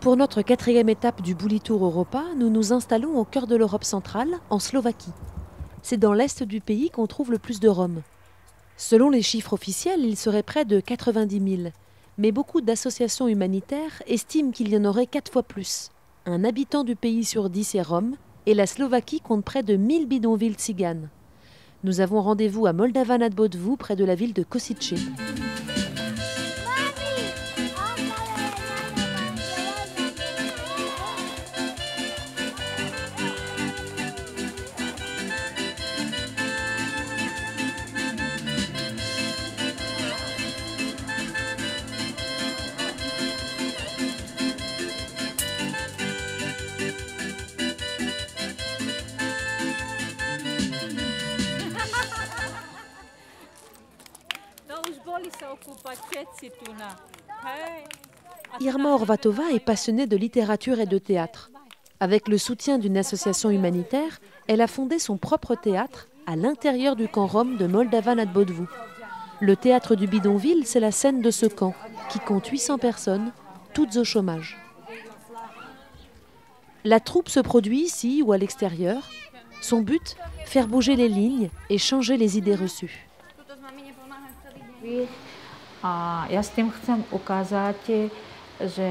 Pour notre 4e étape du Bully Tour Europa, nous nous installons au cœur de l'Europe centrale, en Slovaquie. C'est dans l'est du pays qu'on trouve le plus de Roms. Selon les chiffres officiels, il serait près de 90 000. Mais beaucoup d'associations humanitaires estiment qu'il y en aurait 4 fois plus. Un habitant du pays sur 10 est Rom, et la Slovaquie compte près de 1000 bidonvilles tziganes. Nous avons rendez-vous à Moldava nad Bodvou, près de la ville de Košice. Irma Horvatova est passionnée de littérature et de théâtre. Avec le soutien d'une association humanitaire, elle a fondé son propre théâtre à l'intérieur du camp rom de Moldava nad Bodvou. Le théâtre du bidonville, c'est la scène de ce camp, qui compte 800 personnes, toutes au chômage. La troupe se produit ici ou à l'extérieur. Son but, faire bouger les lignes et changer les idées reçues. A ja s tým chcem ukázať, že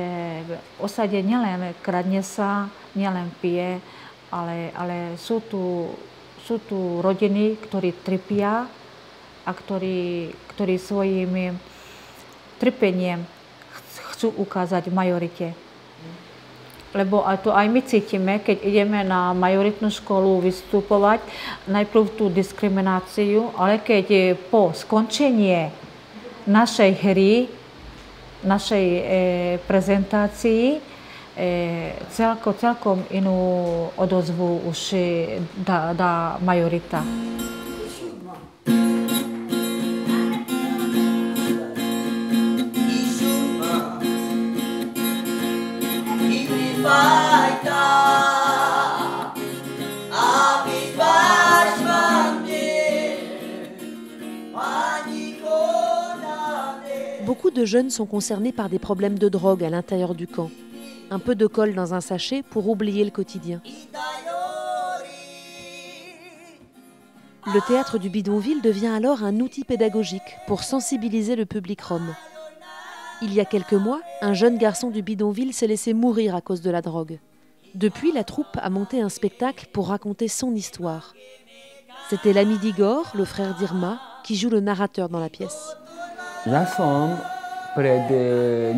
v osade nielen kradne sa, nielen pije, ale sú tu rodiny, ktorí trpia a ktorí svojim trpením chcú ukázať majorite. Lebo to aj my cítime, keď ideme na majoritnú školu vystupovať, najprv tú diskrimináciu, ale keď po skončení našej hry, našej prezentácii, celkom inú odozvu už dá majorita. Beaucoup de jeunes sont concernés par des problèmes de drogue à l'intérieur du camp. Un peu de colle dans un sachet pour oublier le quotidien. Le théâtre du bidonville devient alors un outil pédagogique pour sensibiliser le public rom. Il y a quelques mois, un jeune garçon du bidonville s'est laissé mourir à cause de la drogue. Depuis, la troupe a monté un spectacle pour raconter son histoire. C'était l'ami d'Igor, le frère d'Irma, qui joue le narrateur dans la pièce. Ja som pred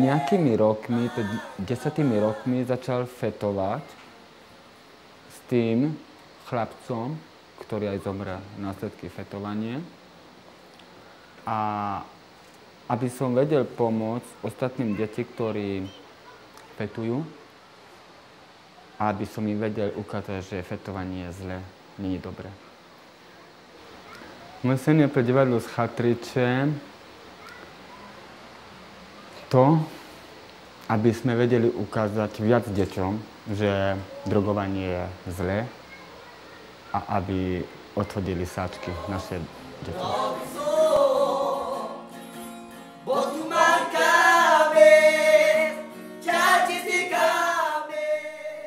nejakými rokmi, pred 10 rokmi, začal fetovať s tým chlapcom, ktorý aj zomrel následky fetovania. A aby som vedel pomôcť ostatným deťom, ktorí fetujú, a aby som im vedel ukázať, že fetovanie je zlé, nie je dobré. Môj sen je pre divadlo z Chatriče to, aby sme vedeli ukázať viac deťom, že drogovanie je zlé a aby odhodili sáčky naše deti.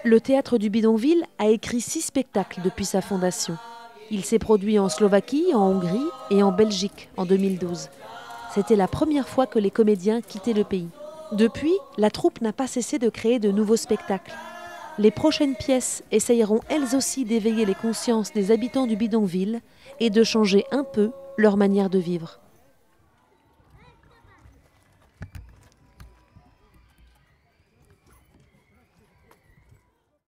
Le théâtre du bidonville a écrit 6 spectacles depuis sa fondation. Il s'est produit en Slovaquie, en Hongrie et en Belgique en 2012. C'était la première fois que les comédiens quittaient le pays. Depuis, la troupe n'a pas cessé de créer de nouveaux spectacles. Les prochaines pièces essayeront elles aussi d'éveiller les consciences des habitants du bidonville et de changer un peu leur manière de vivre.